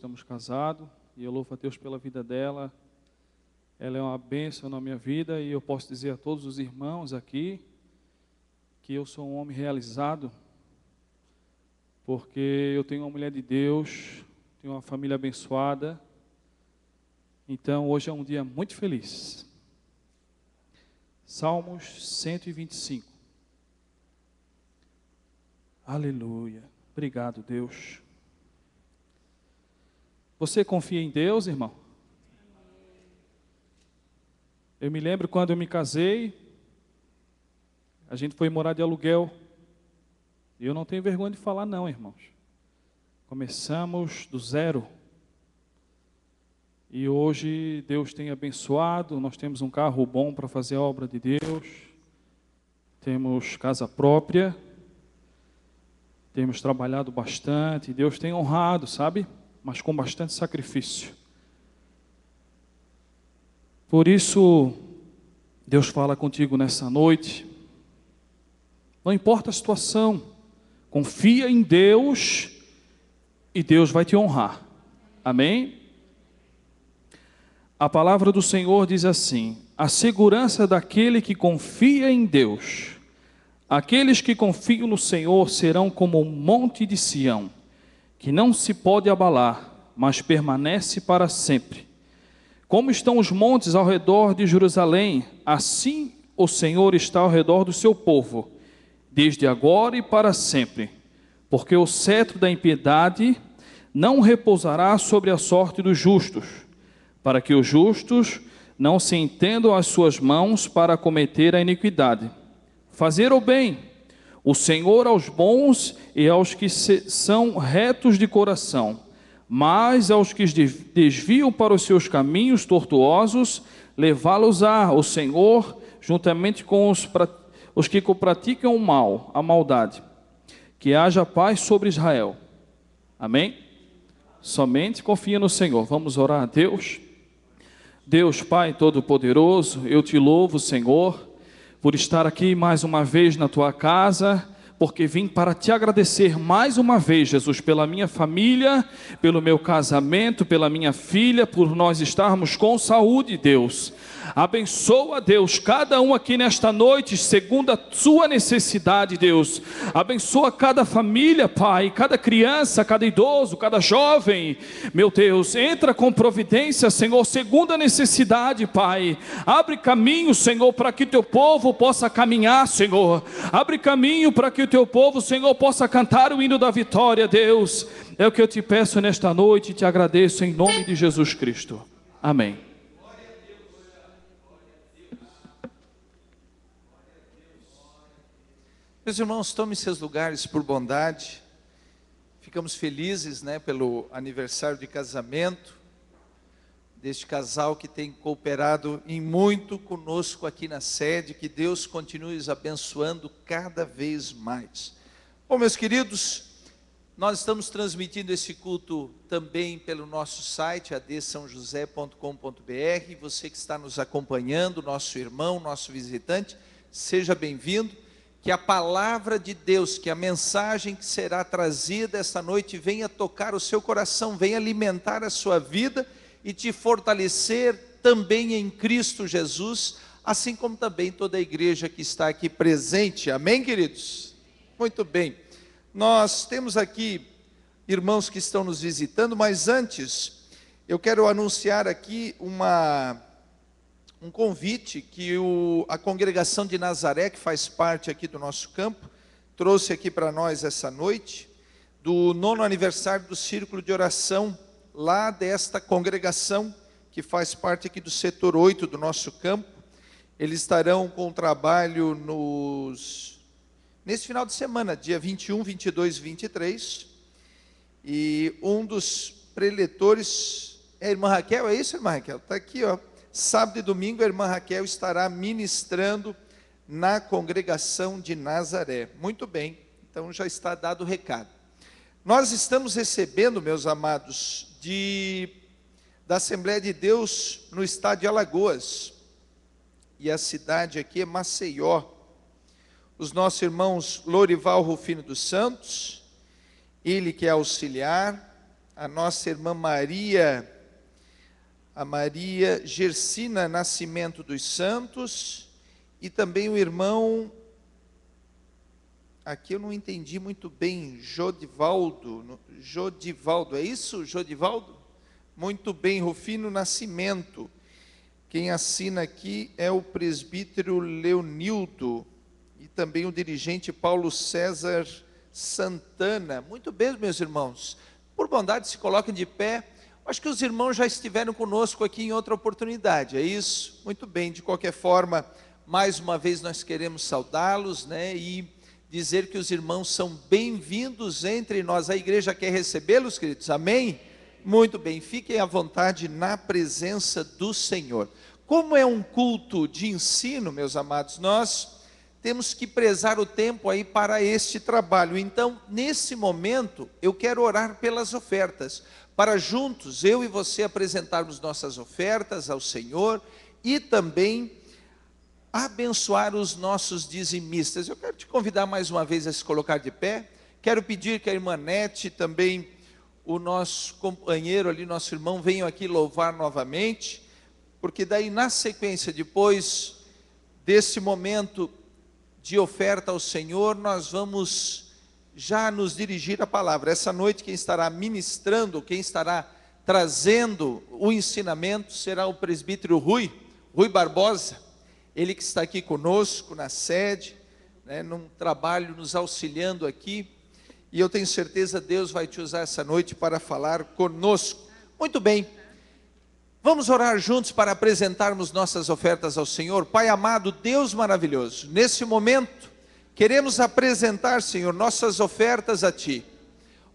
estamos casados, e eu louvo a Deus pela vida dela. Ela é uma bênção na minha vida, e eu posso dizer a todos os irmãos aqui que eu sou um homem realizado, porque eu tenho uma mulher de Deus, tenho uma família abençoada. Então hoje é um dia muito feliz. Salmos 125. Aleluia. Obrigado, Deus. Você confia em Deus, irmão? Eu me lembro quando eu me casei, a gente foi morar de aluguel. E eu não tenho vergonha de falar não, irmãos. Começamos do zero. E hoje Deus tem abençoado, nós temos um carro bom para fazer a obra de Deus. Temos casa própria. Temos trabalhado bastante, Deus tem honrado, sabe? Mas com bastante sacrifício. Por isso, Deus fala contigo nessa noite. Não importa a situação, confia em Deus e Deus vai te honrar. Amém? A palavra do Senhor diz assim: a segurança daquele que confia em Deus. Aqueles que confiam no Senhor serão como um monte de Sião, que não se pode abalar, mas permanece para sempre. Como estão os montes ao redor de Jerusalém, assim o Senhor está ao redor do seu povo, desde agora e para sempre. Porque o cetro da impiedade não repousará sobre a sorte dos justos, para que os justos não se entendam as suas mãos para cometer a iniquidade. Fazer o bem, o Senhor aos bons e aos que são retos de coração, mas aos que desviam para os seus caminhos tortuosos, levá-los-á o Senhor, juntamente com os que praticam o mal, a maldade. Que haja paz sobre Israel. Amém? Somente confia no Senhor. Vamos orar a Deus. Deus Pai Todo-Poderoso, eu te louvo, Senhor, por estar aqui mais uma vez na tua casa, porque vim para te agradecer mais uma vez, Jesus, pela minha família, pelo meu casamento, pela minha filha, por nós estarmos com saúde, Deus. Abençoa, Deus, cada um aqui nesta noite, segundo a sua necessidade, Deus. Abençoa cada família, Pai, cada criança, cada idoso, cada jovem. Meu Deus, entra com providência, Senhor, segundo a necessidade, Pai. Abre caminho, Senhor, para que teu povo possa caminhar, Senhor. Abre caminho para que o teu povo, Senhor, possa cantar o hino da vitória, Deus. É o que eu te peço nesta noite e te agradeço em nome de Jesus Cristo. Amém. Meus irmãos, tomem seus lugares por bondade. Ficamos felizes, pelo aniversário de casamento deste casal que tem cooperado em muito conosco aqui na sede. Que Deus continue os abençoando cada vez mais. Bom, meus queridos, nós estamos transmitindo esse culto também pelo nosso site, adsãojosé.com.br. Você que está nos acompanhando, nosso irmão, nosso visitante, seja bem-vindo. Que a palavra de Deus, que a mensagem que será trazida esta noite venha tocar o seu coração, venha alimentar a sua vida e te fortalecer também em Cristo Jesus, assim como também toda a igreja que está aqui presente. Amém, queridos? Muito bem. Nós temos aqui irmãos que estão nos visitando, mas antes eu quero anunciar aqui um convite que a congregação de Nazaré, que faz parte aqui do nosso campo, trouxe aqui para nós essa noite, do 9º aniversário do Círculo de Oração, lá desta congregação, que faz parte aqui do setor 8 do nosso campo. Eles estarão com trabalho nesse final de semana, dia 21, 22 e 23, e um dos preletores é a irmã Raquel. É isso, irmã Raquel? Está aqui, ó. Sábado e domingo a irmã Raquel estará ministrando na congregação de Nazaré. Muito bem, então já está dado o recado. Nós estamos recebendo, meus amados, da Assembleia de Deus no estado de Alagoas, e a cidade aqui é Maceió. Os nossos irmãos Lorival Rufino dos Santos, ele que é auxiliar, a nossa irmã Maria, a Maria Gersina Nascimento dos Santos, e também o irmão, aqui eu não entendi muito bem, Jodivaldo, é isso, Jodivaldo? Muito bem, Rufino Nascimento. Quem assina aqui é o presbítero Leonildo, e também o dirigente Paulo César Santana. Muito bem, meus irmãos, por bondade se coloquem de pé. Acho que os irmãos já estiveram conosco aqui em outra oportunidade, é isso? Muito bem, de qualquer forma, mais uma vez nós queremos saudá-los, né, e dizer que os irmãos são bem-vindos entre nós. A igreja quer recebê-los, queridos, amém? Muito bem, fiquem à vontade na presença do Senhor. Como é um culto de ensino, meus amados, nós temos que prezar o tempo aí para este trabalho. Então, nesse momento, eu quero orar pelas ofertas, para juntos, eu e você, apresentarmos nossas ofertas ao Senhor e também abençoar os nossos dizimistas. Eu quero te convidar mais uma vez a se colocar de pé. Quero pedir que a irmã Nete, também o nosso companheiro ali, nosso irmão, venham aqui louvar novamente, porque daí na sequência, depois desse momento de oferta ao Senhor, nós vamos já nos dirigir à palavra. Essa noite quem estará ministrando, quem estará trazendo o ensinamento será o presbítero Rui Barbosa, ele que está aqui conosco na sede, né, num trabalho nos auxiliando aqui, e eu tenho certeza Deus vai te usar essa noite para falar conosco. Muito bem, vamos orar juntos para apresentarmos nossas ofertas ao Senhor. Pai amado, Deus maravilhoso, nesse momento queremos apresentar, Senhor, nossas ofertas a Ti.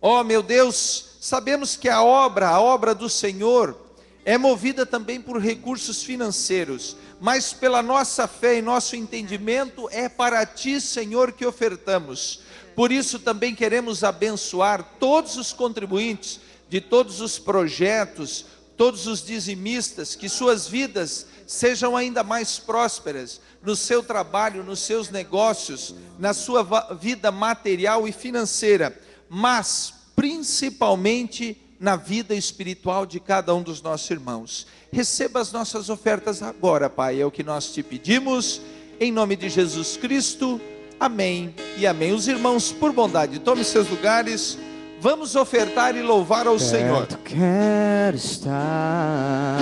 Ó meu Deus, sabemos que a obra do Senhor é movida também por recursos financeiros, mas pela nossa fé e nosso entendimento é para Ti, Senhor, que ofertamos. Por isso também queremos abençoar todos os contribuintes de todos os projetos, todos os dizimistas, que suas vidas sejam ainda mais prósperas no seu trabalho, nos seus negócios, na sua vida material e financeira, mas principalmente na vida espiritual de cada um dos nossos irmãos. Receba as nossas ofertas agora, Pai, é o que nós te pedimos, em nome de Jesus Cristo, amém e amém. Os irmãos, por bondade, tomem seus lugares, vamos ofertar e louvar ao Senhor. Quero estar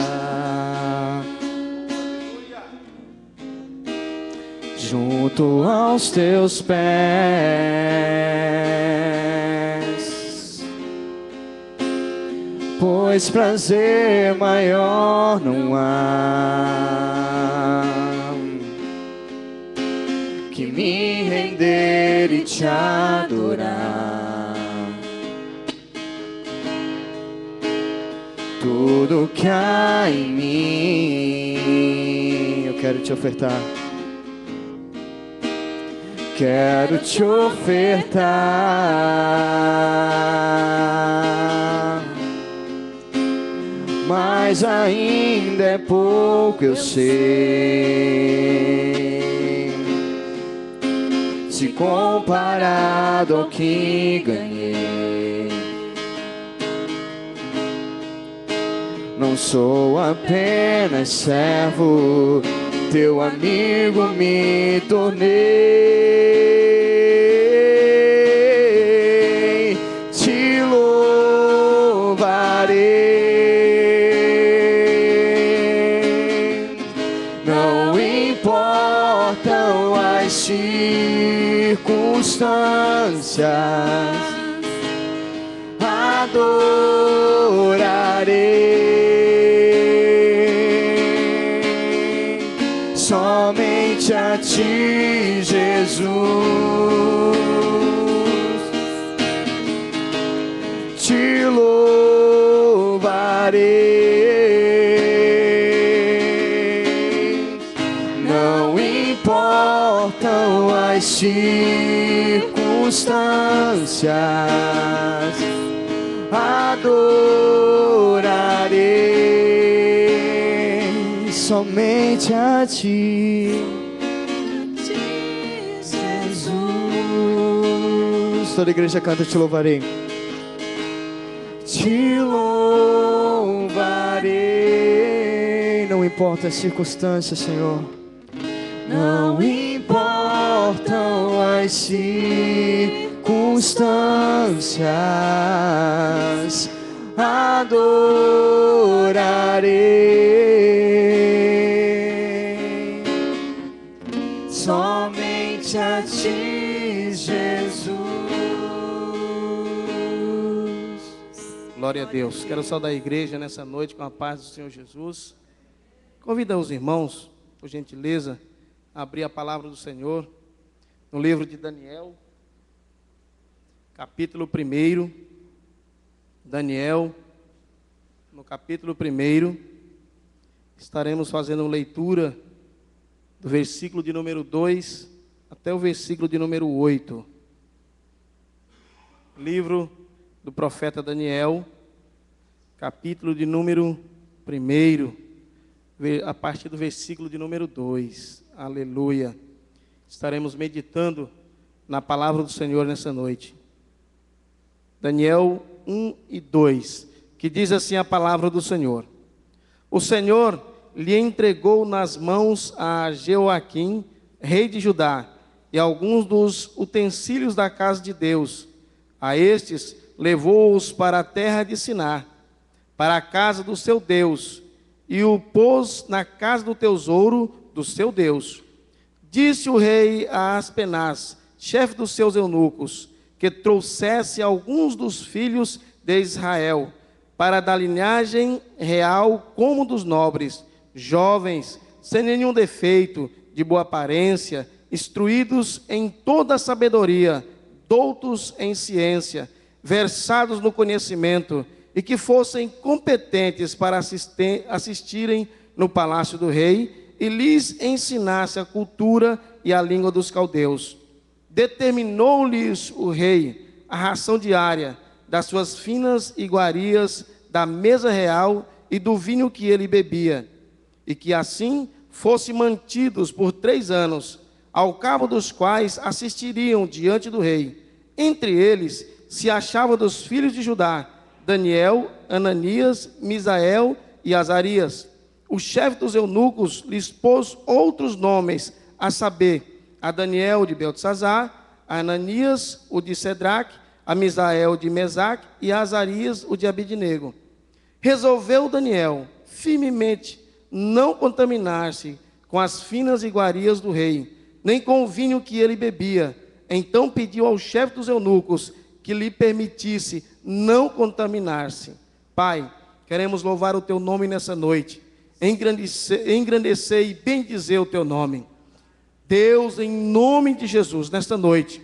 junto aos teus pés, pois prazer maior não há que me render e te adorar. Tudo que há em mim, eu quero te ofertar. Quero te ofertar, mas ainda é pouco, eu sei, se comparado ao que ganhei. Não sou apenas servo, teu amigo me tornei, te louvarei. Não importam as circunstâncias, adorarei somente a Ti, Jesus. Te louvarei. Não importam as circunstâncias, adorarei somente a Ti, Jesus. Toda a igreja canta, te louvarei. te louvarei. Não importa as circunstâncias, Senhor. Não importam as circunstâncias, adorarei somente a ti, Jesus. Glória a Deus. Quero saudar a igreja nessa noite com a paz do Senhor Jesus. Convido os irmãos, por gentileza, a abrir a palavra do Senhor no livro de Daniel, capítulo 1. Daniel, no capítulo 1, estaremos fazendo leitura do versículo de número 2 até o versículo de número 8. Livro do profeta Daniel, capítulo de número 1, a partir do versículo de número 2. Aleluia. Estaremos meditando na palavra do Senhor nessa noite. Daniel 1 e 2, que diz assim a palavra do Senhor. O Senhor lhe entregou nas mãos a Jeoaquim, rei de Judá, e alguns dos utensílios da casa de Deus. A estes levou-os para a terra de Siná, para a casa do seu Deus, e o pôs na casa do tesouro do seu Deus. Disse o rei a Aspenaz, chefe dos seus eunucos, que trouxesse alguns dos filhos de Israel, para da linhagem real como dos nobres, jovens, sem nenhum defeito, de boa aparência, instruídos em toda a sabedoria, doutos em ciência, versados no conhecimento, e que fossem competentes para assistirem no palácio do rei, e lhes ensinasse a cultura e a língua dos caldeus. Determinou-lhes o rei a ração diária das suas finas iguarias, da mesa real e do vinho que ele bebia, e que assim fossem mantidos por 3 anos, ao cabo dos quais assistiriam diante do rei. Entre eles se achava dos filhos de Judá, Daniel, Ananias, Misael e Azarias. O chefe dos eunucos lhes pôs outros nomes, a saber, a Daniel de Beltesazar, a Ananias, o de Cedraque, a Misael de Mesaque e a Azarias, o de Abednego. Resolveu Daniel, firmemente, não contaminar-se com as finas iguarias do rei, nem com o vinho que ele bebia. Então pediu ao chefe dos eunucos que lhe permitisse não contaminar-se. Pai, queremos louvar o teu nome nessa noite, engrandecer e bendizer o teu nome. Deus, em nome de Jesus, nesta noite,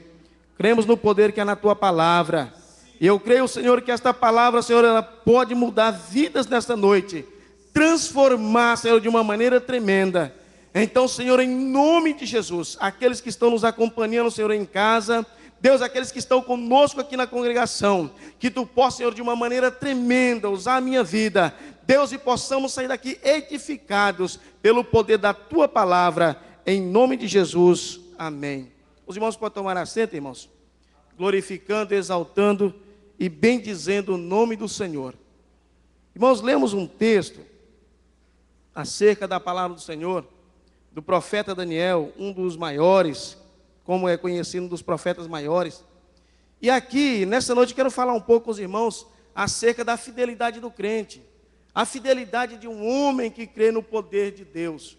cremos no poder que há na tua palavra. E eu creio, Senhor, que esta palavra, Senhor, ela pode mudar vidas nesta noite, transformar, Senhor, de uma maneira tremenda. Então, Senhor, em nome de Jesus, aqueles que estão nos acompanhando, Senhor, em casa, Deus, aqueles que estão conosco aqui na congregação, que tu possa, Senhor, de uma maneira tremenda, usar a minha vida, Deus, e possamos sair daqui edificados pelo poder da tua palavra, em nome de Jesus, amém. Os irmãos podem tomar assento, irmãos, glorificando, exaltando e bendizendo o nome do Senhor. Irmãos, lemos um texto acerca da palavra do Senhor, do profeta Daniel, um dos maiores, como é conhecido, um dos profetas maiores. E aqui, nessa noite, quero falar um pouco com os irmãos acerca da fidelidade do crente, a fidelidade de um homem que crê no poder de Deus.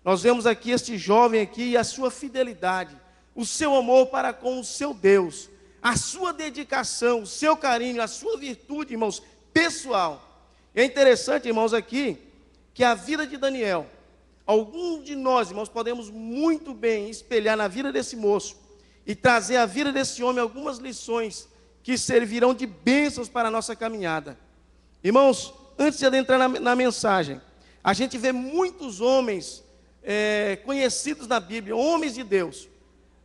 Nós vemos aqui este jovem aqui e a sua fidelidade, o seu amor para com o seu Deus, a sua dedicação, o seu carinho, a sua virtude, irmãos, pessoal. É interessante, irmãos, aqui, que a vida de Daniel, alguns de nós, irmãos, podemos muito bem espelhar na vida desse moço e trazer à vida desse homem algumas lições que servirão de bênçãos para a nossa caminhada. Irmãos, antes de adentrar na mensagem, a gente vê muitos homens conhecidos na Bíblia, homens de Deus,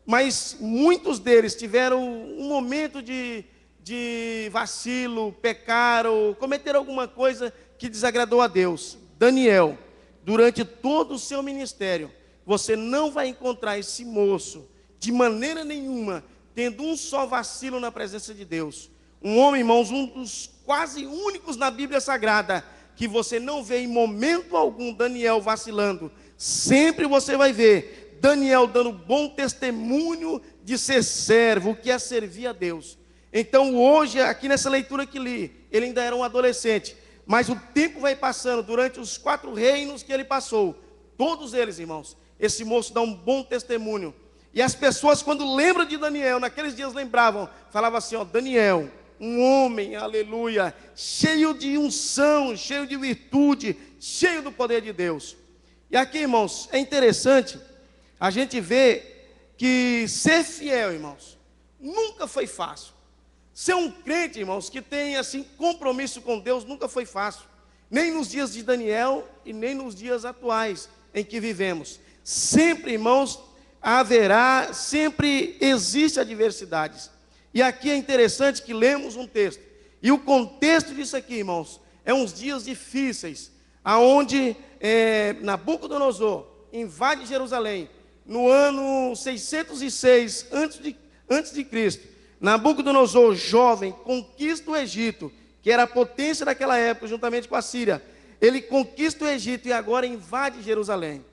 mas muitos deles tiveram um momento de vacilo, pecaram, cometeram alguma coisa que desagradou a Deus. Daniel, durante todo o seu ministério, você não vai encontrar esse moço, de maneira nenhuma, tendo um só vacilo na presença de Deus. Um homem, irmãos, um dos quase únicos na Bíblia Sagrada, que você não vê em momento algum Daniel vacilando. Sempre você vai ver Daniel dando bom testemunho de ser servo, que é servir a Deus. Então hoje, aqui nessa leitura que li, ele ainda era um adolescente, mas o tempo vai passando, durante os 4 reinos que ele passou, todos eles, irmãos, esse moço dá um bom testemunho. E as pessoas, quando lembram de Daniel, naqueles dias lembravam, falavam assim, ó, Daniel, um homem, aleluia, cheio de unção, cheio de virtude, cheio do poder de Deus. E aqui, irmãos, é interessante a gente ver que ser fiel, irmãos, nunca foi fácil. Ser um crente, irmãos, que tem assim compromisso com Deus, nunca foi fácil. Nem nos dias de Daniel e nem nos dias atuais em que vivemos. Sempre, irmãos, haverá, sempre existe adversidades. E aqui é interessante que lemos um texto. E o contexto disso aqui, irmãos, é uns dias difíceis, aonde Nabucodonosor invade Jerusalém no ano 606 antes de Cristo. Nabucodonosor, jovem, conquista o Egito, que era a potência daquela época, juntamente com a Síria. Ele conquista o Egito e agora invade Jerusalém.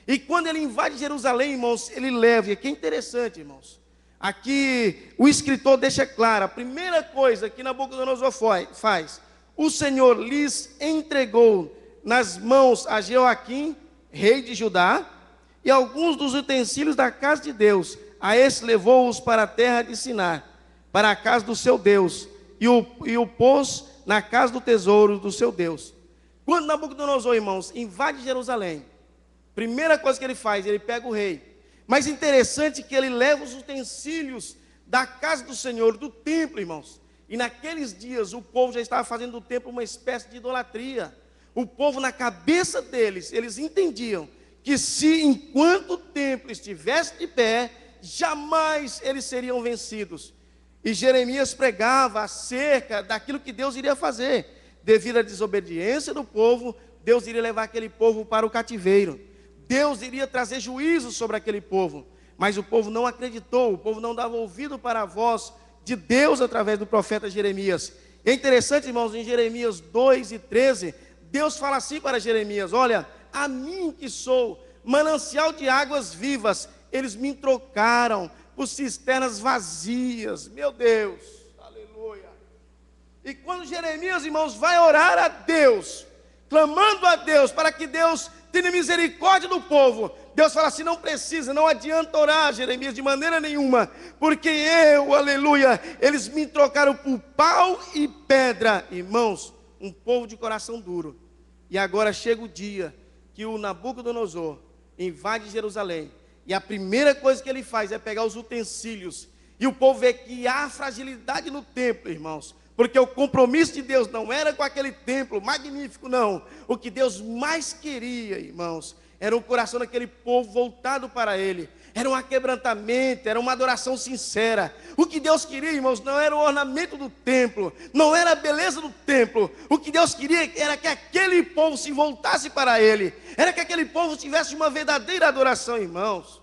E quando ele invade Jerusalém, irmãos, ele leva, e aqui é interessante, irmãos, aqui o escritor deixa claro, a primeira coisa que Nabucodonosor faz, o Senhor lhes entregou nas mãos a Jeoaquim, rei de Judá, e alguns dos utensílios da casa de Deus. A esse levou-os para a terra de Sinar, para a casa do seu Deus, e o pôs na casa do tesouro do seu Deus. Quando Nabucodonosor, irmãos, invade Jerusalém, primeira coisa que ele faz, ele pega o rei. Mas interessante que ele leva os utensílios da casa do Senhor, do templo, irmãos. E naqueles dias o povo já estava fazendo do templo uma espécie de idolatria. O povo, na cabeça deles, eles entendiam que se enquanto o templo estivesse de pé, jamais eles seriam vencidos. E Jeremias pregava acerca daquilo que Deus iria fazer. Devido à desobediência do povo, Deus iria levar aquele povo para o cativeiro. Deus iria trazer juízo sobre aquele povo, mas o povo não acreditou, o povo não dava ouvido para a voz de Deus através do profeta Jeremias. É interessante, irmãos, em Jeremias 2:13, Deus fala assim para Jeremias: olha, a mim que sou manancial de águas vivas, eles me trocaram por cisternas vazias. Meu Deus, aleluia. E quando Jeremias, irmãos, vai orar a Deus, clamando a Deus para que Deus tenha misericórdia do povo, Deus fala assim: não precisa, não adianta orar, Jeremias, de maneira nenhuma, porque eu, aleluia, eles me trocaram por pau e pedra. Irmãos, um povo de coração duro. E agora chega o dia que o Nabucodonosor invade Jerusalém, e a primeira coisa que ele faz é pegar os utensílios, e o povo vê que há fragilidade no templo, irmãos, porque o compromisso de Deus não era com aquele templo magnífico, não. O que Deus mais queria, irmãos, era o coração daquele povo voltado para Ele. Era um aquebrantamento, era uma adoração sincera. O que Deus queria, irmãos, não era o ornamento do templo, não era a beleza do templo. O que Deus queria era que aquele povo se voltasse para Ele. Era que aquele povo tivesse uma verdadeira adoração, irmãos.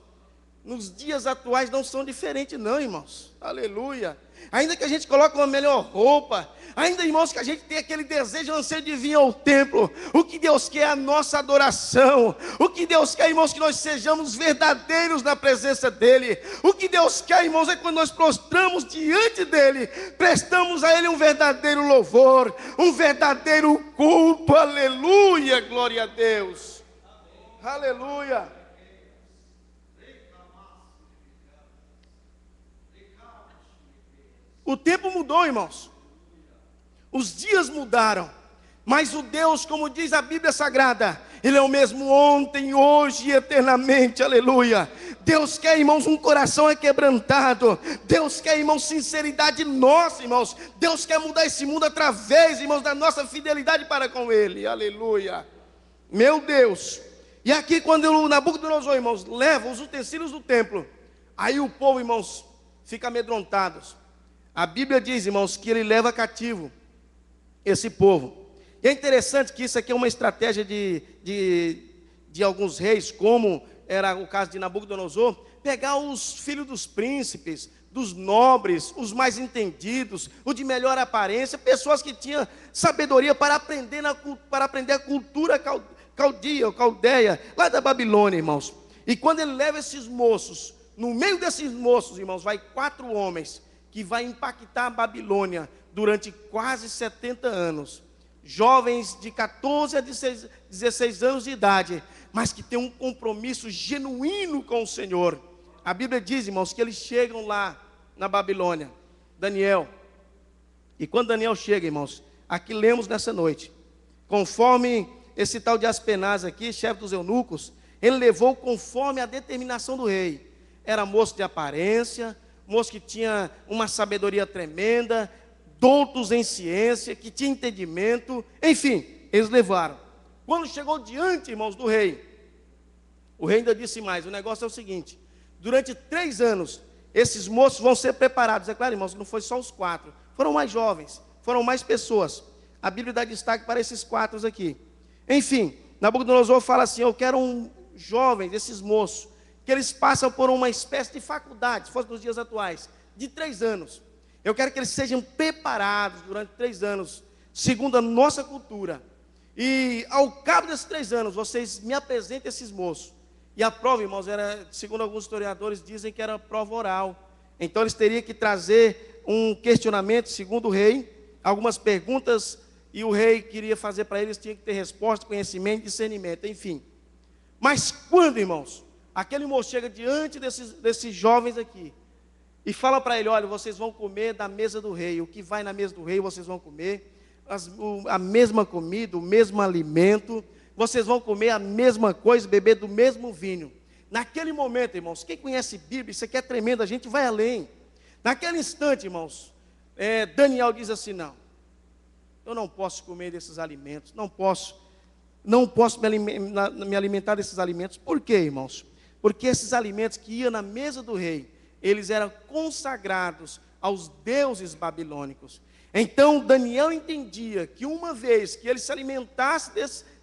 Nos dias atuais não são diferentes não, irmãos. Aleluia. Ainda que a gente coloque uma melhor roupa, ainda, irmãos, que a gente tem aquele desejo, anseio de vir ao templo, o que Deus quer é a nossa adoração. O que Deus quer, irmãos, que nós sejamos verdadeiros na presença dEle. O que Deus quer, irmãos, é quando nós prostramos diante dEle, prestamos a Ele um verdadeiro louvor, um verdadeiro culto. Aleluia, glória a Deus. Aleluia. O tempo mudou, irmãos. Os dias mudaram. Mas o Deus, como diz a Bíblia Sagrada, Ele é o mesmo ontem, hoje e eternamente. Aleluia. Deus quer, irmãos, um coração quebrantado. Deus quer, irmãos, sinceridade nossa, irmãos. Deus quer mudar esse mundo através, irmãos, da nossa fidelidade para com Ele. Aleluia. Meu Deus. E aqui quando o Nabucodonosor, irmãos, leva os utensílios do templo, aí o povo, irmãos, fica amedrontados. A Bíblia diz, irmãos, que ele leva cativo esse povo. E é interessante que isso aqui é uma estratégia de alguns reis, como era o caso de Nabucodonosor, pegar os filhos dos príncipes, dos nobres, os mais entendidos, os de melhor aparência, pessoas que tinham sabedoria para aprender a cultura caldeia, lá da Babilônia, irmãos. E quando ele leva esses moços, no meio desses moços, irmãos, vai 4 homens que vai impactar a Babilônia durante quase 70 anos. Jovens de 14 a 16 anos de idade, mas que têm um compromisso genuíno com o Senhor. A Bíblia diz, irmãos, que eles chegam lá na Babilônia, Daniel. E quando Daniel chega, irmãos, aqui lemos nessa noite, conforme esse tal de Aspenaz aqui, chefe dos eunucos, ele levou conforme a determinação do rei. Era moço de aparência, moço que tinha uma sabedoria tremenda, doutos em ciência, que tinha entendimento, enfim, eles levaram. Quando chegou diante, irmãos, do rei, o rei ainda disse mais, o negócio é o seguinte, durante 3 anos, esses moços vão ser preparados. É claro, irmãos, que não foi só os 4, foram mais jovens, foram mais pessoas. A Bíblia dá destaque para esses 4 aqui. Enfim, Nabucodonosor fala assim, eu quero jovens, esses moços, que eles passam por uma espécie de faculdade, se fosse nos dias atuais, de 3 anos. Eu quero que eles sejam preparados durante 3 anos, segundo a nossa cultura. E ao cabo desses 3 anos, vocês me apresentem esses moços. E a prova, irmãos, era, segundo alguns historiadores, dizem que era prova oral. Então eles teriam que trazer um questionamento, segundo o rei, algumas perguntas, e o rei queria fazer para eles, tinha que ter resposta, conhecimento, discernimento, enfim. Mas quando, irmãos, aquele moço chega diante desses jovens aqui, e fala para ele, olha, vocês vão comer da mesa do rei, o que vai na mesa do rei vocês vão comer, a mesma comida, o mesmo alimento, vocês vão comer a mesma coisa, beber do mesmo vinho. Naquele momento, irmãos, quem conhece Bíblia, isso aqui é tremendo, a gente vai além. Naquele instante, irmãos, Daniel diz assim, não, eu não posso comer desses alimentos, não posso me alimentar desses alimentos. Por quê, irmãos? Porque esses alimentos que iam na mesa do rei, eles eram consagrados aos deuses babilônicos. Então Daniel entendia que uma vez que ele se alimentasse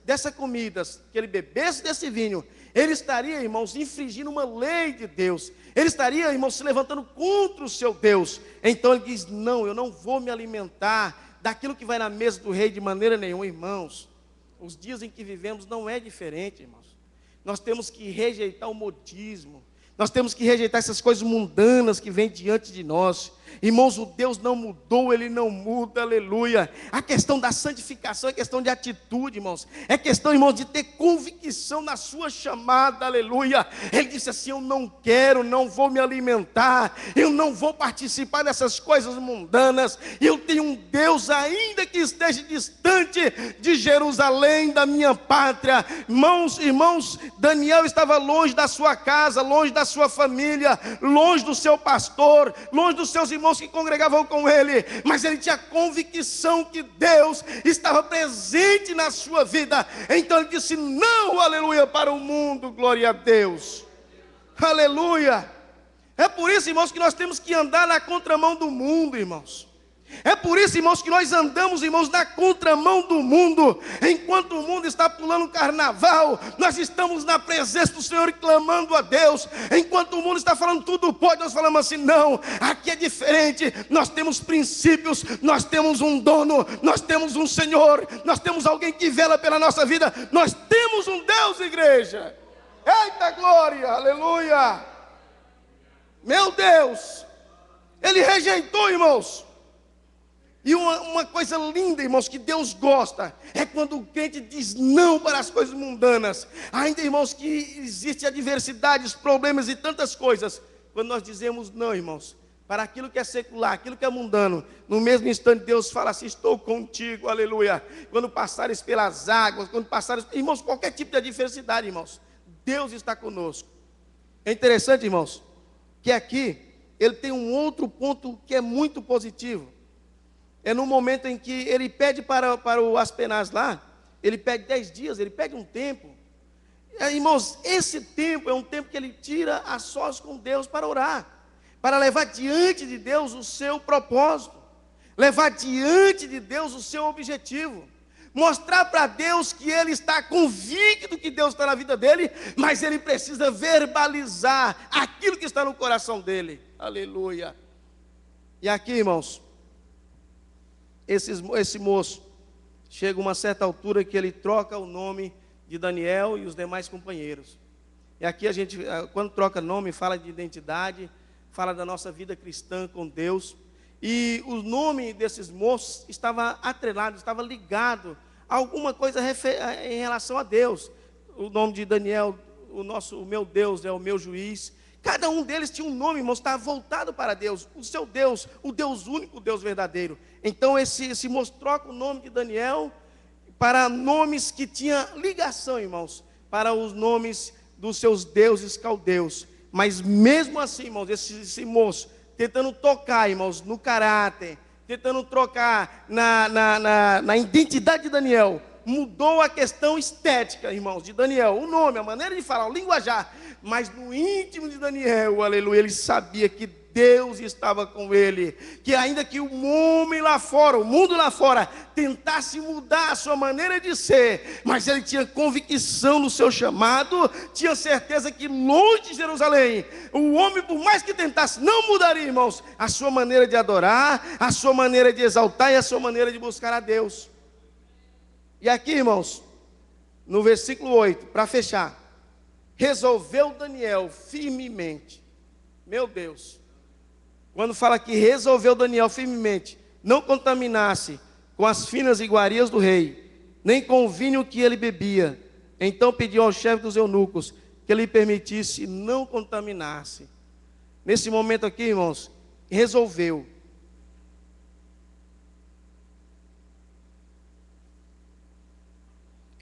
dessa comida, que ele bebesse desse vinho, ele estaria, irmãos, infringindo uma lei de Deus. Ele estaria, irmãos, se levantando contra o seu Deus. Então ele diz, não, eu não vou me alimentar daquilo que vai na mesa do rei de maneira nenhuma, irmãos. Os dias em que vivemos não é diferente, irmãos. Nós temos que rejeitar o modismo. Nós temos que rejeitar essas coisas mundanas que vêm diante de nós. Irmãos, o Deus não mudou, Ele não muda, aleluia. A questão da santificação é questão de atitude, irmãos. É questão, irmãos, de ter convicção na sua chamada, aleluia. Ele disse assim, eu não quero, não vou me alimentar, eu não vou participar dessas coisas mundanas. Eu tenho um Deus, ainda que esteja distante de Jerusalém, da minha pátria. Irmãos, Daniel estava longe da sua casa, longe da sua família, longe do seu pastor, longe dos seus irmãos que congregavam com ele, mas ele tinha convicção que Deus estava presente na sua vida. Então ele disse não, aleluia, para o mundo, glória a Deus, aleluia. É por isso, irmãos, que nós temos que andar na contramão do mundo, irmãos. É por isso, irmãos, que nós andamos, irmãos, na contramão do mundo. Enquanto o mundo está pulando carnaval, nós estamos na presença do Senhor clamando a Deus. Enquanto o mundo está falando tudo pode, nós falamos assim, não, aqui é diferente. Nós temos princípios, nós temos um dono, nós temos um Senhor, nós temos alguém que vela pela nossa vida. Nós temos um Deus, igreja. Eita glória, aleluia. Meu Deus, ele rejeitou, irmãos. E uma coisa linda, irmãos, que Deus gosta, é quando o crente diz não para as coisas mundanas. Ainda, irmãos, que existe adversidades, problemas e tantas coisas. Quando nós dizemos não, irmãos, para aquilo que é secular, aquilo que é mundano, no mesmo instante Deus fala assim, estou contigo, aleluia. Quando passares pelas águas, quando passares, irmãos, qualquer tipo de adversidade, irmãos, Deus está conosco. É interessante, irmãos, que aqui, ele tem um outro ponto que é muito positivo. É no momento em que ele pede para o Aspenaz lá, ele pede 10 dias, ele pede um tempo. Irmãos, esse tempo é um tempo que ele tira a sós com Deus para orar, para levar diante de Deus o seu propósito, levar diante de Deus o seu objetivo. mostrar para Deus que ele está convicto que Deus está na vida dele, mas ele precisa verbalizar aquilo que está no coração dele. Aleluia. E aqui, irmãos, esse moço, chega uma certa altura que ele troca o nome de Daniel e os demais companheiros. E aqui a gente, quando troca nome, fala de identidade, fala da nossa vida cristã com Deus. E o nome desses moços estava atrelado, estava ligado a alguma coisa em relação a Deus. O nome de Daniel, o meu Deus é o meu juiz. Cada um deles tinha um nome, irmãos, estava voltado para Deus, o seu Deus, o Deus único, o Deus verdadeiro. Então esse moço troca o nome de Daniel para nomes que tinham ligação, irmãos, para os nomes dos seus deuses caldeus. Mas mesmo assim, irmãos, esse moço tentando tocar, irmãos, no caráter, tentando trocar na identidade de Daniel, mudou a questão estética, irmãos, de Daniel, o nome, a maneira de falar, o linguajar. Mas no íntimo de Daniel, aleluia, ele sabia que Deus estava com ele, que ainda que o homem lá fora, o mundo lá fora, tentasse mudar a sua maneira de ser, mas ele tinha convicção no seu chamado, tinha certeza que longe de Jerusalém, o homem, por mais que tentasse, não mudaria, irmãos, a sua maneira de adorar, a sua maneira de exaltar e a sua maneira de buscar a Deus. E aqui, irmãos, no versículo 8, para fechar, resolveu Daniel firmemente, meu Deus, quando fala que resolveu Daniel firmemente, não contaminasse com as finas iguarias do rei, nem com o vinho que ele bebia, então pediu ao chefe dos eunucos que ele permitisse não contaminasse. Nesse momento aqui, irmãos, resolveu.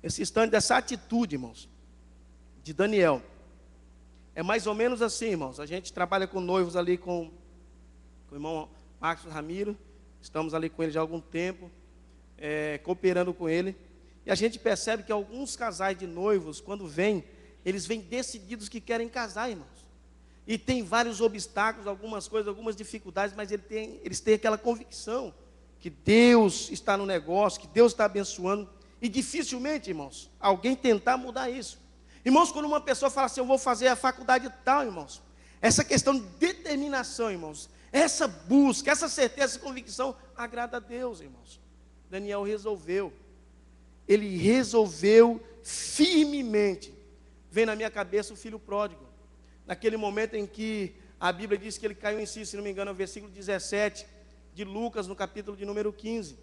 Esse instante dessa atitude, irmãos, de Daniel, é mais ou menos assim, irmãos. A gente trabalha com noivos ali com o irmão Marcos Ramiro, estamos ali com ele já há algum tempo, cooperando com ele, e a gente percebe que alguns casais de noivos, quando vêm, eles vêm decididos que querem casar, irmãos, e tem vários obstáculos, algumas coisas, algumas dificuldades, mas eles têm aquela convicção que Deus está no negócio, que Deus está abençoando, e dificilmente, irmãos, alguém tentar mudar isso. Irmãos, quando uma pessoa fala assim, eu vou fazer a faculdade tal, irmãos, essa questão de determinação, irmãos, essa busca, essa certeza, essa convicção, agrada a Deus, irmãos. Daniel resolveu. Ele resolveu firmemente. Vem na minha cabeça o filho pródigo. Naquele momento em que a Bíblia diz que ele caiu em si, se não me engano, é o versículo 17 de Lucas, no capítulo de número 15.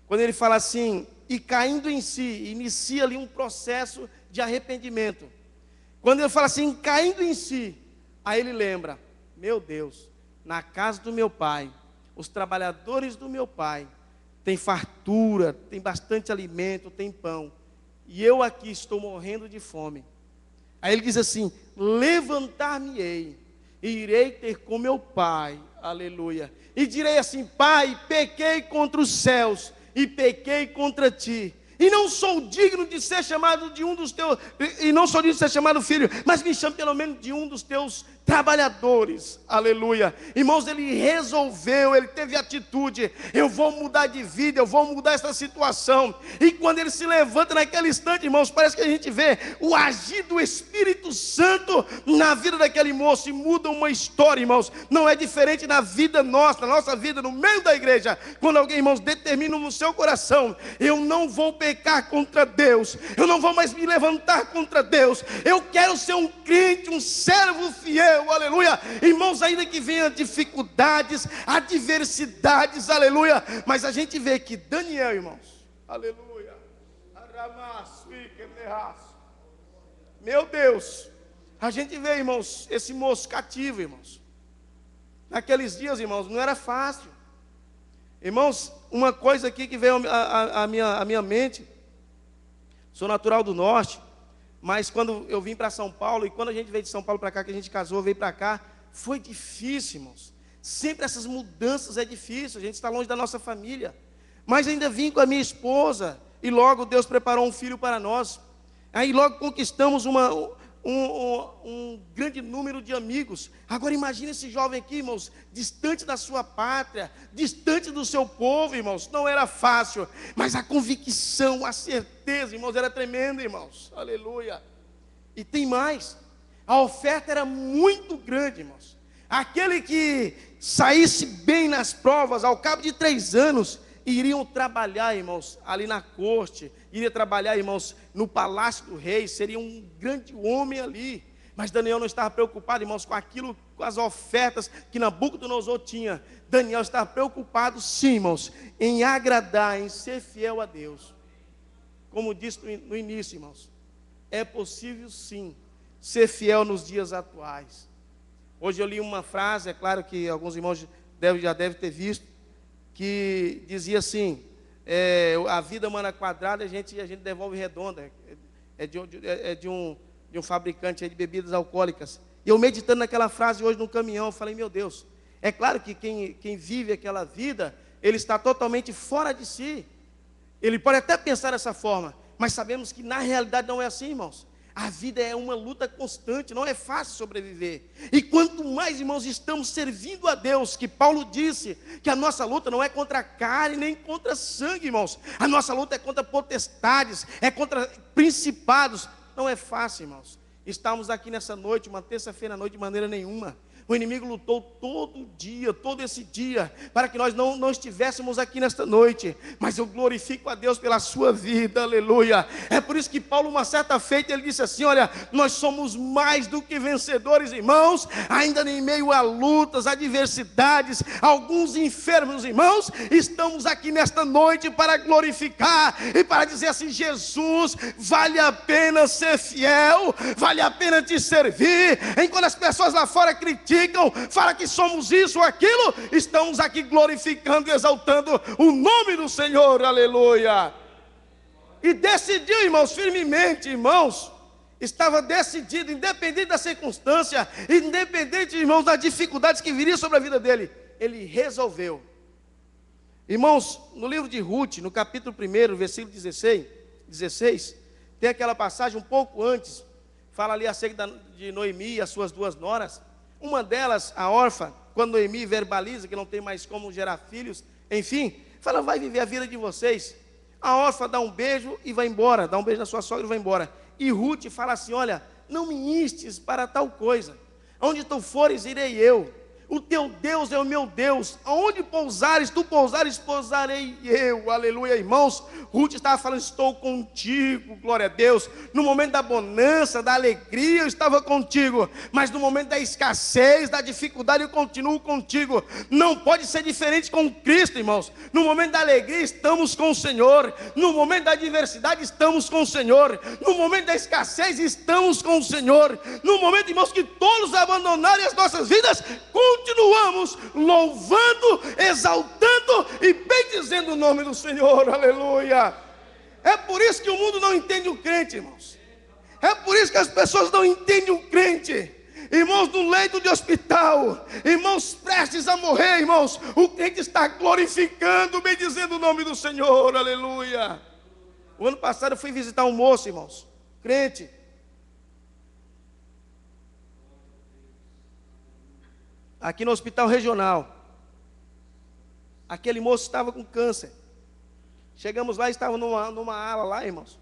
Quando ele fala assim, e caindo em si, inicia ali um processo de arrependimento. Quando ele fala assim, caindo em si, aí ele lembra, meu Deus, na casa do meu pai, os trabalhadores do meu pai, tem fartura, tem bastante alimento, tem pão, e eu aqui estou morrendo de fome. Aí ele diz assim, levantar-me-ei, e irei ter com meu pai, aleluia, e direi assim, pai, pequei contra os céus, e pequei contra ti, e não sou digno de ser chamado de um dos teus, e não sou digno de ser chamado filho, mas me chame pelo menos de um dos teus trabalhadores, aleluia. Irmãos, ele resolveu, ele teve atitude, eu vou mudar de vida, eu vou mudar essa situação, e quando ele se levanta naquele instante, irmãos, parece que a gente vê o agir do Espírito Santo na vida daquele moço, e muda uma história, irmãos. Não é diferente na vida nossa, na nossa vida, no meio da igreja, quando alguém, irmãos, determina no seu coração, eu não vou pecar contra Deus, eu não vou mais me levantar contra Deus, eu quero ser um crente, um servo fiel, aleluia, irmãos, ainda que venha dificuldades, adversidades, aleluia, mas a gente vê que Daniel, irmãos, aleluia, meu Deus, a gente vê, irmãos, esse moço cativo, irmãos, naqueles dias, irmãos, não era fácil, irmãos, uma coisa aqui que veio à minha mente, sou natural do norte, mas quando eu vim para São Paulo, e quando a gente veio de São Paulo para cá, que a gente casou, veio para cá, foi difícil, irmãos. Sempre essas mudanças é difícil, a gente está longe da nossa família. Mas ainda vim com a minha esposa, e logo Deus preparou um filho para nós. Aí logo conquistamos um grande número de amigos. Agora imagine esse jovem aqui, irmãos, distante da sua pátria, distante do seu povo, irmãos. Não era fácil, mas a convicção, a certeza, irmãos, era tremenda, irmãos. Aleluia. E tem mais, a oferta era muito grande, irmãos. Aquele que saísse bem nas provas, ao cabo de 3 anos, iriam trabalhar, irmãos, ali na corte, iria trabalhar, irmãos, no palácio do rei, seria um grande homem ali. Mas Daniel não estava preocupado, irmãos, com aquilo, com as ofertas que Nabucodonosor tinha. Daniel estava preocupado, sim, irmãos, em agradar, em ser fiel a Deus. Como disse no início, irmãos, é possível sim ser fiel nos dias atuais. Hoje eu li uma frase, é claro que alguns irmãos já devem ter visto, que dizia assim, a vida humana quadrada a gente devolve redonda, de um fabricante aí de bebidas alcoólicas. E eu meditando naquela frase hoje no caminhão, eu falei, meu Deus, é claro que quem vive aquela vida, ele está totalmente fora de si. Ele pode até pensar dessa forma, mas sabemos que na realidade não é assim, irmãos. A vida é uma luta constante, não é fácil sobreviver. E quanto mais, irmãos, estamos servindo a Deus, que Paulo disse que a nossa luta não é contra a carne nem contra sangue, irmãos. A nossa luta é contra potestades, é contra principados. Não é fácil, irmãos. Estamos aqui nessa noite, uma terça-feira à noite, de maneira nenhuma. O inimigo lutou todo dia, todo esse dia, para que nós não estivéssemos aqui nesta noite. Mas eu glorifico a Deus pela sua vida, aleluia. É por isso que Paulo, uma certa feita, ele disse assim, olha, nós somos mais do que vencedores, irmãos, ainda em meio a lutas, adversidades, alguns enfermos, irmãos, estamos aqui nesta noite para glorificar e para dizer assim, Jesus, vale a pena ser fiel, vale a pena te servir. Enquanto as pessoas lá fora criticam, fala que somos isso ou aquilo, estamos aqui glorificando e exaltando o nome do Senhor, aleluia. E decidiu, irmãos, firmemente, irmãos, estava decidido, independente da circunstância, independente, irmãos, das dificuldades que viriam sobre a vida dele, ele resolveu. Irmãos, no livro de Ruth, no capítulo 1, versículo 16, tem aquela passagem um pouco antes, fala ali acerca de Noemi e as suas 2 noras. Uma delas, a órfã, quando Noemi verbaliza que não tem mais como gerar filhos, enfim, fala, vai viver a vida de vocês. A órfã dá um beijo e vai embora, dá um beijo na sua sogra e vai embora. E Ruth fala assim, olha, não me instes para tal coisa, onde tu fores irei eu, o teu Deus é o meu Deus, aonde pousares, tu pousares, pousarei eu, aleluia, irmãos. Ruth estava falando, estou contigo, glória a Deus. No momento da bonança, da alegria, eu estava contigo, mas no momento da escassez, da dificuldade, eu continuo contigo. Não pode ser diferente com Cristo, irmãos. No momento da alegria, estamos com o Senhor. No momento da adversidade, estamos com o Senhor. No momento da escassez, estamos com o Senhor. No momento, irmãos, que todos abandonarem as nossas vidas, continuamos louvando, exaltando e bendizendo o nome do Senhor, aleluia. É por isso que o mundo não entende o crente, irmãos. É por isso que as pessoas não entendem o crente. Irmãos, no leito de hospital, irmãos prestes a morrer, irmãos, o crente está glorificando, bendizendo o nome do Senhor, aleluia. O ano passado eu fui visitar um moço, irmãos, crente. Aqui no hospital regional. Aquele moço estava com câncer. Chegamos lá, estava numa ala lá, irmãos.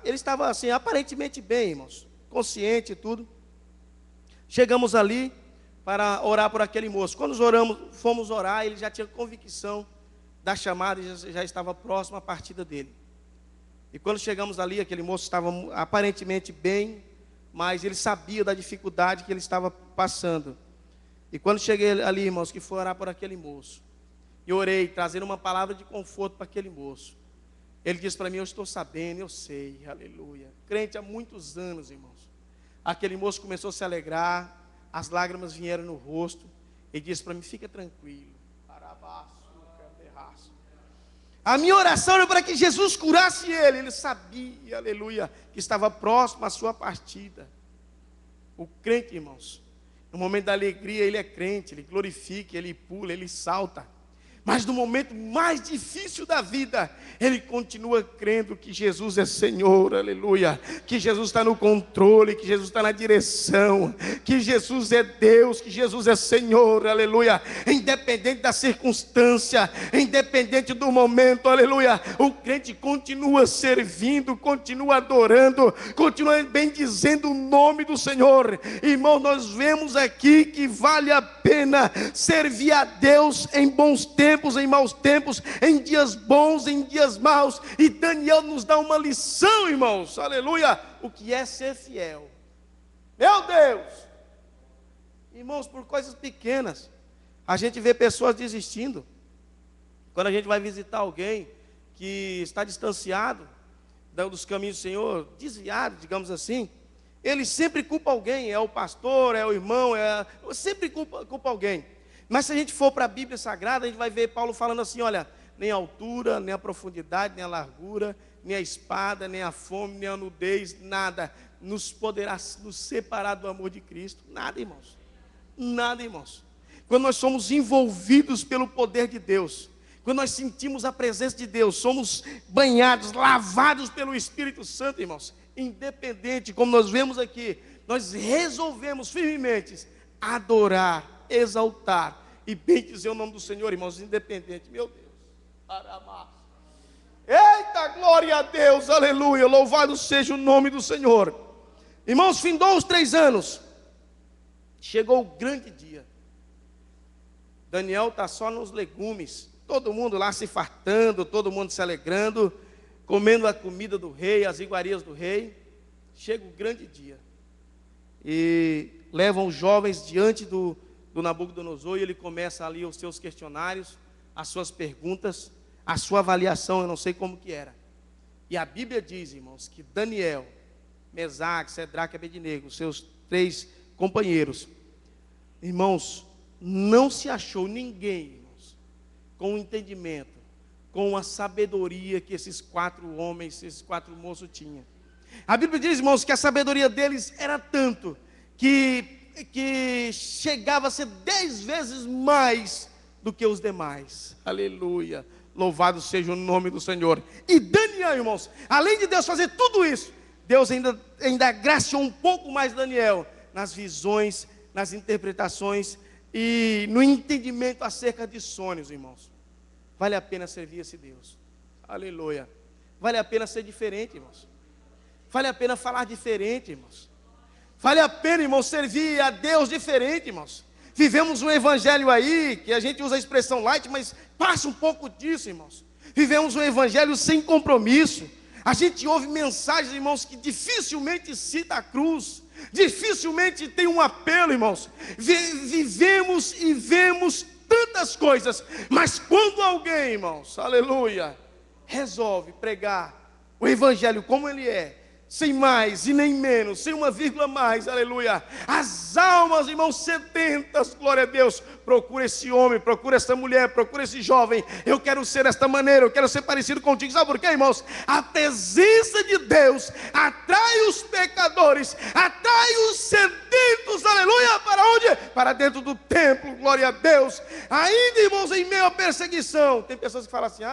Ele estava assim, aparentemente bem, irmãos, consciente e tudo. Chegamos ali para orar por aquele moço. Quando fomos orar, ele já tinha convicção da chamada e já estava próximo à partida dele. E quando chegamos ali, aquele moço estava aparentemente bem, mas ele sabia da dificuldade que ele estava passando. E quando cheguei ali, irmãos, que foi orar por aquele moço, e orei, trazendo uma palavra de conforto para aquele moço. Ele disse para mim, eu estou sabendo, eu sei, aleluia. Crente há muitos anos, irmãos. Aquele moço começou a se alegrar, as lágrimas vieram no rosto, e disse para mim, fica tranquilo. A minha oração era para que Jesus curasse ele sabia, aleluia, que estava próximo à sua partida. O crente, irmãos, no momento da alegria, ele é crente, ele glorifica, ele pula, ele salta. Mas no momento mais difícil da vida, ele continua crendo que Jesus é Senhor, aleluia. Que Jesus está no controle, que Jesus está na direção, que Jesus é Deus, que Jesus é Senhor, aleluia. Independente da circunstância, independente do momento, aleluia. O crente continua servindo, continua adorando, continua bendizendo o nome do Senhor. Irmão, nós vemos aqui que vale a pena servir a Deus em bons tempos, em maus tempos, em dias bons, em dias maus. E Daniel nos dá uma lição, irmãos, aleluia, o que é ser fiel. Meu Deus, irmãos, por coisas pequenas a gente vê pessoas desistindo. Quando a gente vai visitar alguém que está distanciado dos caminhos do Senhor, desviado, digamos assim, ele sempre culpa alguém, é o pastor, é o irmão, sempre culpa alguém. Mas se a gente for para a Bíblia Sagrada, a gente vai ver Paulo falando assim, olha, nem a altura, nem a profundidade, nem a largura, nem a espada, nem a fome, nem a nudez, nada nos poderá nos separar do amor de Cristo. Nada, irmãos. Nada, irmãos. Quando nós somos envolvidos pelo poder de Deus, quando nós sentimos a presença de Deus, somos banhados, lavados pelo Espírito Santo, irmãos, independente, como nós vemos aqui, nós resolvemos firmemente adorar, exaltar e bendizer o nome do Senhor, irmãos, independente. Meu Deus, eita, glória a Deus, aleluia, louvado seja o nome do Senhor. Irmãos, findou os 3 anos, chegou o grande dia. Daniel está só nos legumes, todo mundo lá se fartando, todo mundo se alegrando, comendo a comida do rei, as iguarias do rei. Chega o grande dia, e levam os jovens diante do Nabucodonosor, e ele começa ali os seus questionários, as suas perguntas, a sua avaliação, eu não sei como que era. E a Bíblia diz, irmãos, que Daniel, Mesaque, Sedraque e Abednego, seus 3 companheiros, irmãos, não se achou ninguém, irmãos, com o entendimento, com a sabedoria que esses 4 homens, esses 4 moços tinham. A Bíblia diz, irmãos, que a sabedoria deles era tanto que chegava a ser 10 vezes mais do que os demais. Aleluia, louvado seja o nome do Senhor. E Daniel, irmãos, além de Deus fazer tudo isso, Deus ainda agraciou um pouco mais Daniel nas visões, nas interpretações e no entendimento acerca de sonhos, irmãos. Vale a pena servir esse Deus. Aleluia. Vale a pena ser diferente, irmãos. Vale a pena falar diferente, irmãos. Vale a pena, irmãos, servir a Deus diferente, irmãos. Vivemos um evangelho aí, que a gente usa a expressão light, mas passa um pouco disso, irmãos. Vivemos um evangelho sem compromisso. A gente ouve mensagens, irmãos, que dificilmente cita a cruz, dificilmente tem um apelo, irmãos. Vivemos e vemos tantas coisas, mas quando alguém, irmãos, aleluia, resolve pregar o evangelho como ele é, sem mais e nem menos, sem uma vírgula mais, aleluia, as almas, irmãos, sedentas, glória a Deus, procura esse homem, procura essa mulher, procura esse jovem. Eu quero ser desta maneira, eu quero ser parecido contigo. Sabe por quê, irmãos? A presença de Deus atrai os pecadores, atrai os sedentos, aleluia, para onde? Para dentro do templo, glória a Deus. Ainda, irmãos, em meio à perseguição, tem pessoas que falam assim,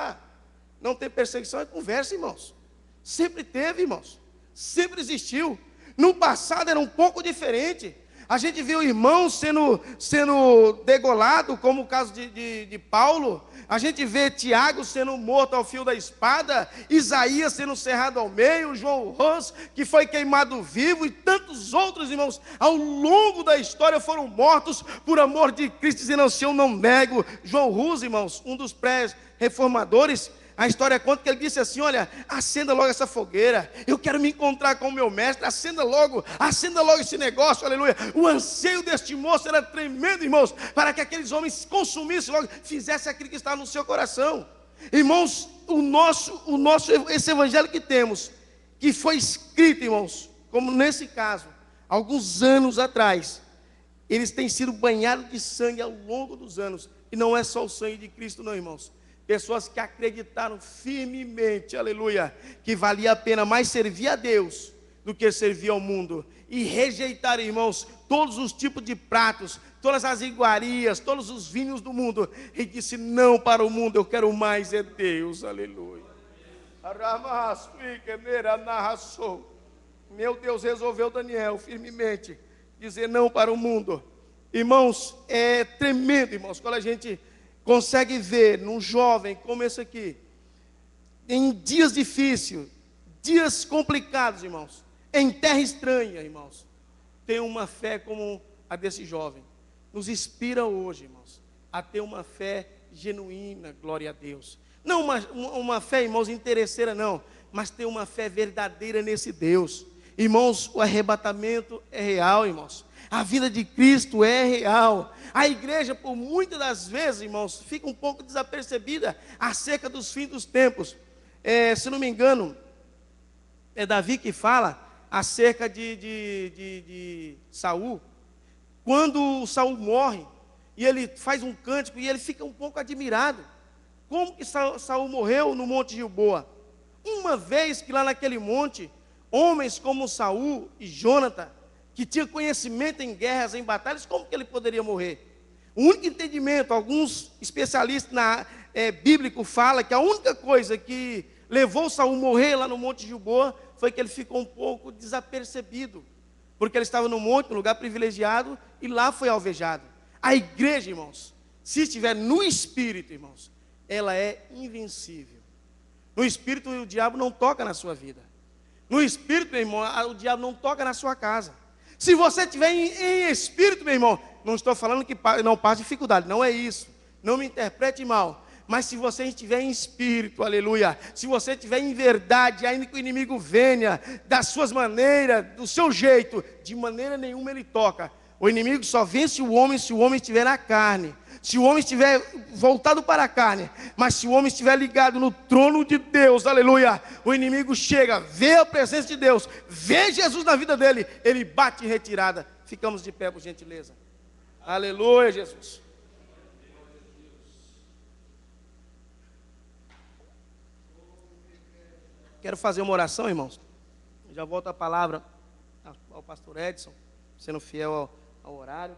não tem perseguição, é conversa, irmãos. Sempre teve, irmãos. Sempre existiu. No passado era um pouco diferente. A gente viu irmãos sendo degolado, como o caso de Paulo. A gente vê Tiago sendo morto ao fio da espada, Isaías sendo cerrado ao meio, João Rus, que foi queimado vivo, e tantos outros, irmãos, ao longo da história foram mortos por amor de Cristo, dizendo assim, eu não nego. João Rus, irmãos, um dos pré-reformadores, a história conta que ele disse assim, olha, acenda logo essa fogueira, eu quero me encontrar com o meu mestre, acenda logo esse negócio, aleluia. O anseio deste moço era tremendo, irmãos, para que aqueles homens consumissem logo, fizessem aquilo que estava no seu coração. Irmãos, esse evangelho que temos, que foi escrito, irmãos, como nesse caso, alguns anos atrás, eles têm sido banhados de sangue ao longo dos anos, e não é só o sangue de Cristo não, irmãos. Pessoas que acreditaram firmemente, aleluia, que valia a pena mais servir a Deus do que servir ao mundo. E rejeitar, irmãos, todos os tipos de pratos, todas as iguarias, todos os vinhos do mundo. Ele disse não para o mundo, eu quero mais é Deus, aleluia. Meu Deus, resolveu Daniel firmemente dizer não para o mundo. Irmãos, é tremendo, irmãos, quando a gente consegue ver num jovem como esse aqui, em dias difíceis, dias complicados, irmãos, em terra estranha, irmãos, tem uma fé como a desse jovem. Nos inspira hoje, irmãos, a ter uma fé genuína, glória a Deus. Não uma fé, irmãos, interesseira não, mas ter uma fé verdadeira nesse Deus. Irmãos, o arrebatamento é real, irmãos. A vida de Cristo é real. A igreja, por muitas das vezes, irmãos, fica um pouco desapercebida acerca dos fins dos tempos. Se não me engano, é Davi que fala acerca de Saul. Quando Saul morre, e ele faz um cântico, e ele fica um pouco admirado. Como que Saul morreu no Monte Gilboa? Uma vez que lá naquele monte, homens como Saul e Jonathan, que tinha conhecimento em guerras, em batalhas, como que ele poderia morrer? O único entendimento, alguns especialistas bíblico falam que a única coisa que levou Saul a morrer lá no Monte Gilboa foi que ele ficou um pouco desapercebido, porque ele estava no monte, num lugar privilegiado, e lá foi alvejado. A igreja, irmãos, se estiver no Espírito, irmãos, ela é invencível. No Espírito o diabo não toca na sua vida. No Espírito, meu irmão, o diabo não toca na sua casa. Se você estiver em Espírito, meu irmão, não estou falando que não passa dificuldade, não é isso. Não me interprete mal. Mas se você estiver em Espírito, aleluia, se você estiver em verdade, ainda que o inimigo venha das suas maneiras, do seu jeito, de maneira nenhuma ele toca. O inimigo só vence o homem se o homem estiver na carne. Se o homem estiver voltado para a carne, mas se o homem estiver ligado no trono de Deus, aleluia, o inimigo chega, vê a presença de Deus, vê Jesus na vida dele, ele bate em retirada. Ficamos de pé, por gentileza. Aleluia, Jesus. Quero fazer uma oração, irmãos. Já volto a palavra ao pastor Edson, sendo fiel ao horário.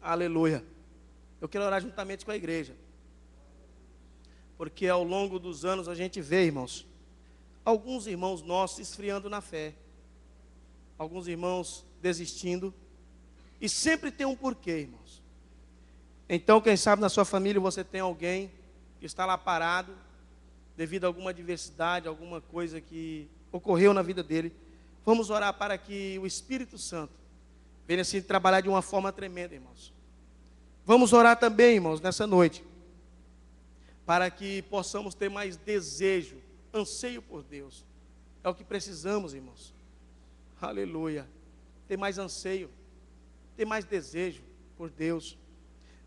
Aleluia. Eu quero orar juntamente com a igreja, porque ao longo dos anos a gente vê, irmãos, alguns irmãos nossos esfriando na fé, alguns irmãos desistindo, e sempre tem um porquê, irmãos. Então, quem sabe na sua família você tem alguém que está lá parado, devido a alguma adversidade, alguma coisa que ocorreu na vida dele. Vamos orar para que o Espírito Santo venha assim trabalhar de uma forma tremenda, irmãos. Vamos orar também, irmãos, nessa noite, para que possamos ter mais desejo, anseio por Deus. É o que precisamos, irmãos. Aleluia. Ter mais anseio, ter mais desejo por Deus.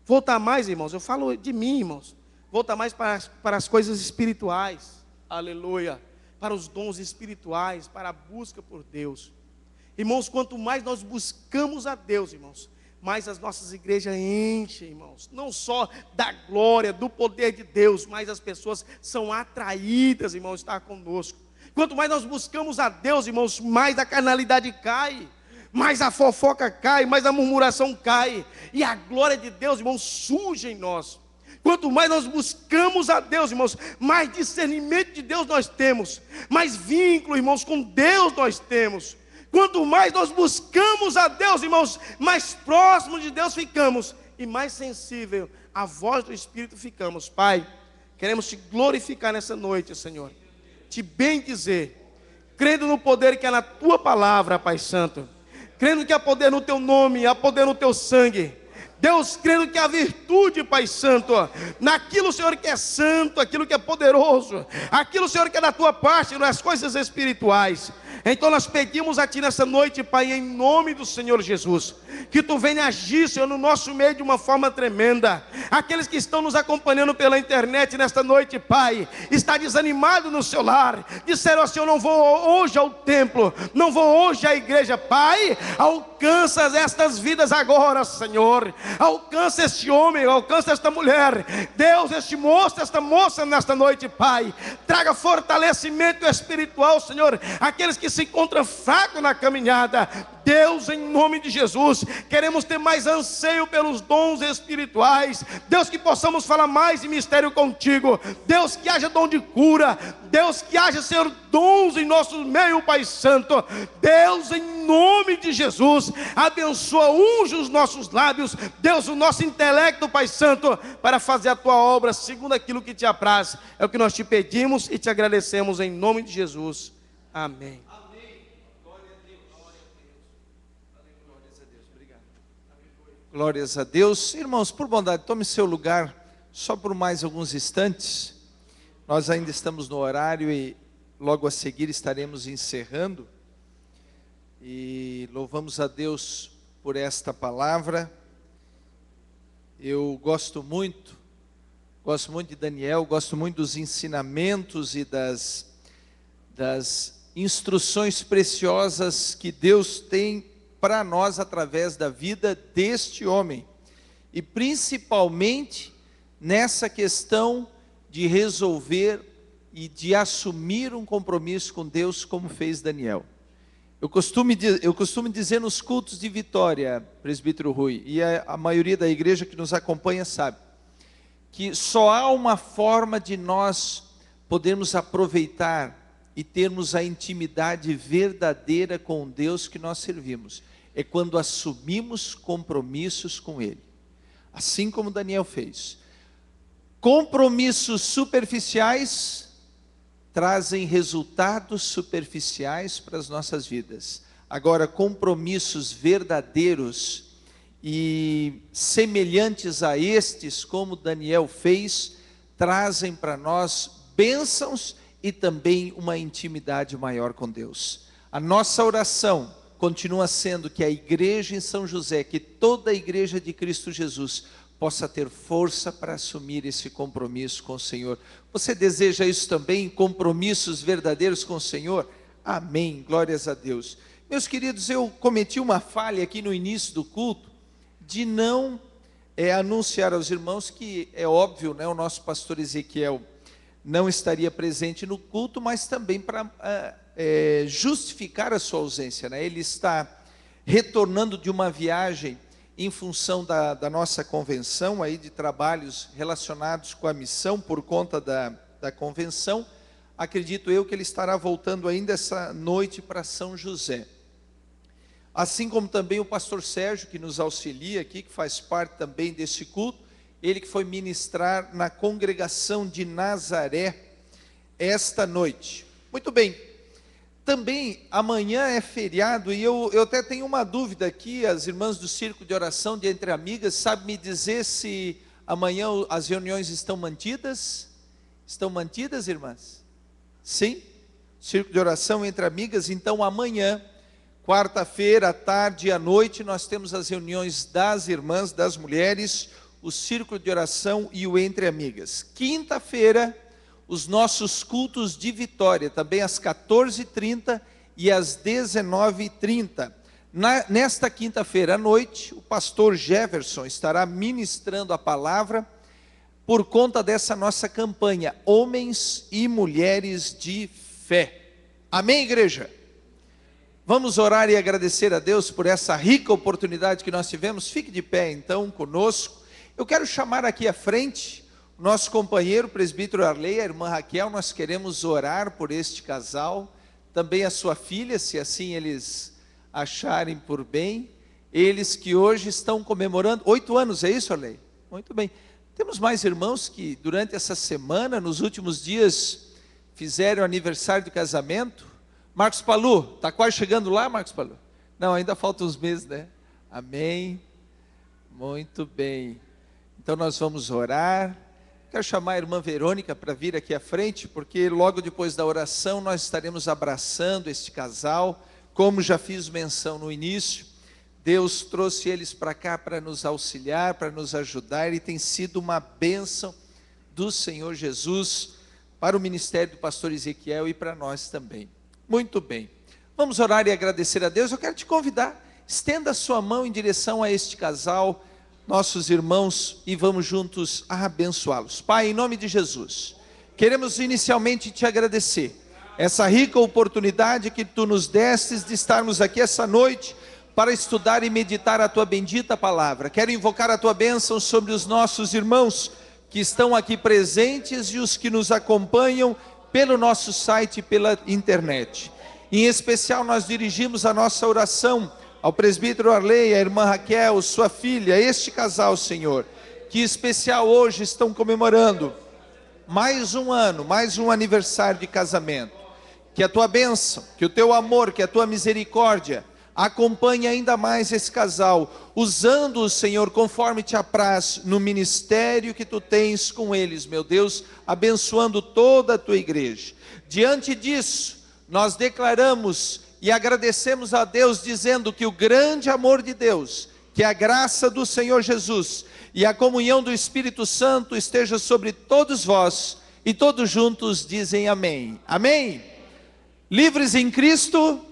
Voltar mais, irmãos, eu falo de mim, irmãos. Voltar mais para as coisas espirituais. Aleluia. Para os dons espirituais, para a busca por Deus. Irmãos, quanto mais nós buscamos a Deus, irmãos, mais as nossas igrejas enchem, irmãos, não só da glória, do poder de Deus, mas as pessoas são atraídas, irmãos, a estar conosco. Quanto mais nós buscamos a Deus, irmãos, mais a carnalidade cai, mais a fofoca cai, mais a murmuração cai, e a glória de Deus, irmãos, surge em nós. Quanto mais nós buscamos a Deus, irmãos, mais discernimento de Deus nós temos, mais vínculo, irmãos, com Deus nós temos. Quanto mais nós buscamos a Deus, irmãos, mais próximo de Deus ficamos e mais sensível à voz do Espírito ficamos. Pai, queremos te glorificar nessa noite, Senhor, te bendizer, crendo no poder que é na tua palavra, Pai Santo, crendo que há poder no teu nome, há poder no teu sangue. Deus, crendo que há virtude, Pai Santo, naquilo, Senhor, que é santo, aquilo que é poderoso, aquilo, Senhor, que é da tua parte, nas coisas espirituais. Então nós pedimos a Ti nessa noite, Pai, em nome do Senhor Jesus, que Tu venha agir, Senhor, no nosso meio de uma forma tremenda. Aqueles que estão nos acompanhando pela internet nesta noite, Pai, está desanimado no seu lar, disseram assim: eu não vou hoje ao templo, não vou hoje à igreja. Pai, alcança estas vidas agora, Senhor, alcança este homem, alcança esta mulher, Deus, este moço, esta moça nesta noite, Pai, traga fortalecimento espiritual, Senhor, aqueles que se encontram fracos na caminhada. Deus, em nome de Jesus, queremos ter mais anseio pelos dons espirituais. Deus, que possamos falar mais em mistério contigo. Deus, que haja dom de cura. Deus, que haja, Senhor, dons em nosso meio, Pai Santo. Deus, em nome de Jesus, abençoa, unge os nossos lábios. Deus, o nosso intelecto, Pai Santo, para fazer a tua obra segundo aquilo que te apraz. É o que nós te pedimos e te agradecemos em nome de Jesus. Amém. Glórias a Deus. Irmãos, por bondade, tome seu lugar só por mais alguns instantes. Nós ainda estamos no horário e logo a seguir estaremos encerrando. E louvamos a Deus por esta palavra. Eu gosto muito de Daniel, gosto muito dos ensinamentos e das instruções preciosas que Deus tem para nós através da vida deste homem, e principalmente nessa questão de resolver e de assumir um compromisso com Deus, como fez Daniel. Eu costumo dizer nos cultos de Vitória, presbítero Rui, e a maioria da igreja que nos acompanha sabe, que só há uma forma de nós podermos aproveitar e termos a intimidade verdadeira com o Deus que nós servimos, é quando assumimos compromissos com Ele, assim como Daniel fez. Compromissos superficiais trazem resultados superficiais para as nossas vidas. Agora, compromissos verdadeiros e semelhantes a estes, como Daniel fez, trazem para nós bênçãos e também uma intimidade maior com Deus. A nossa oração continua sendo que a igreja em São José, que toda a igreja de Cristo Jesus possa ter força para assumir esse compromisso com o Senhor. Você deseja isso também, compromissos verdadeiros com o Senhor? Amém, glórias a Deus. Meus queridos, eu cometi uma falha aqui no início do culto, de não anunciar aos irmãos que, é óbvio, né, o nosso pastor Ezequiel não estaria presente no culto, mas também para justificar a sua ausência, né? Ele está retornando de uma viagem em função da nossa convenção, aí de trabalhos relacionados com a missão, por conta da convenção. Acredito eu que ele estará voltando ainda essa noite para São José. Assim como também o pastor Sérgio, que nos auxilia aqui, que faz parte também desse culto, ele que foi ministrar na congregação de Nazaré esta noite. Muito bem, também amanhã é feriado e eu até tenho uma dúvida aqui. As irmãs do Círculo de Oração de Entre Amigas sabem me dizer se amanhã as reuniões estão mantidas? Estão mantidas, irmãs? Sim? Círculo de Oração Entre Amigas. Então amanhã, quarta-feira, à tarde e à noite, nós temos as reuniões das irmãs, das mulheres, o Círculo de Oração e o Entre Amigas. Quinta-feira, os nossos cultos de Vitória, também às 14h30 e às 19h30. Nesta quinta-feira à noite, o pastor Jefferson estará ministrando a palavra por conta dessa nossa campanha, Homens e Mulheres de Fé. Amém, igreja? Vamos orar e agradecer a Deus por essa rica oportunidade que nós tivemos. Fique de pé então conosco. Eu quero chamar aqui à frente o nosso companheiro, o presbítero Arley, a irmã Raquel. Nós queremos orar por este casal, também a sua filha, se assim eles acharem por bem. Eles que hoje estão comemorando 8 anos, é isso, Arley? Muito bem. Temos mais irmãos que durante essa semana, nos últimos dias, fizeram aniversário de casamento. Marcos Palu, está quase chegando lá, Marcos Palu? Não, ainda faltam uns meses, né? Amém. Muito bem. Então nós vamos orar. Quero chamar a irmã Verônica para vir aqui à frente, porque logo depois da oração nós estaremos abraçando este casal. Como já fiz menção no início, Deus trouxe eles para cá para nos auxiliar, para nos ajudar, e tem sido uma bênção do Senhor Jesus para o ministério do pastor Ezequiel e para nós também. Muito bem, vamos orar e agradecer a Deus. Eu quero te convidar, estenda a sua mão em direção a este casal, nossos irmãos, e vamos juntos abençoá-los. Pai, em nome de Jesus, queremos inicialmente te agradecer, essa rica oportunidade que tu nos destes de estarmos aqui essa noite, para estudar e meditar a tua bendita palavra. Quero invocar a tua bênção sobre os nossos irmãos que estão aqui presentes e os que nos acompanham pelo nosso site e pela internet. Em especial, nós dirigimos a nossa oração ao presbítero Arley, a irmã Raquel, sua filha, este casal, Senhor, que em especial hoje estão comemorando mais um ano, mais um aniversário de casamento. Que a tua bênção, que o teu amor, que a tua misericórdia acompanhe ainda mais esse casal, usando-o, Senhor, conforme te apraz no ministério que tu tens com eles, meu Deus, abençoando toda a tua igreja. Diante disso, nós declaramos e agradecemos a Deus, dizendo que o grande amor de Deus, que a graça do Senhor Jesus e a comunhão do Espírito Santo esteja sobre todos vós, e todos juntos dizem amém. Amém? Livres em Cristo.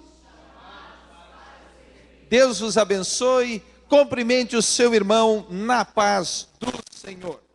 Deus vos abençoe. Cumprimente o seu irmão na paz do Senhor.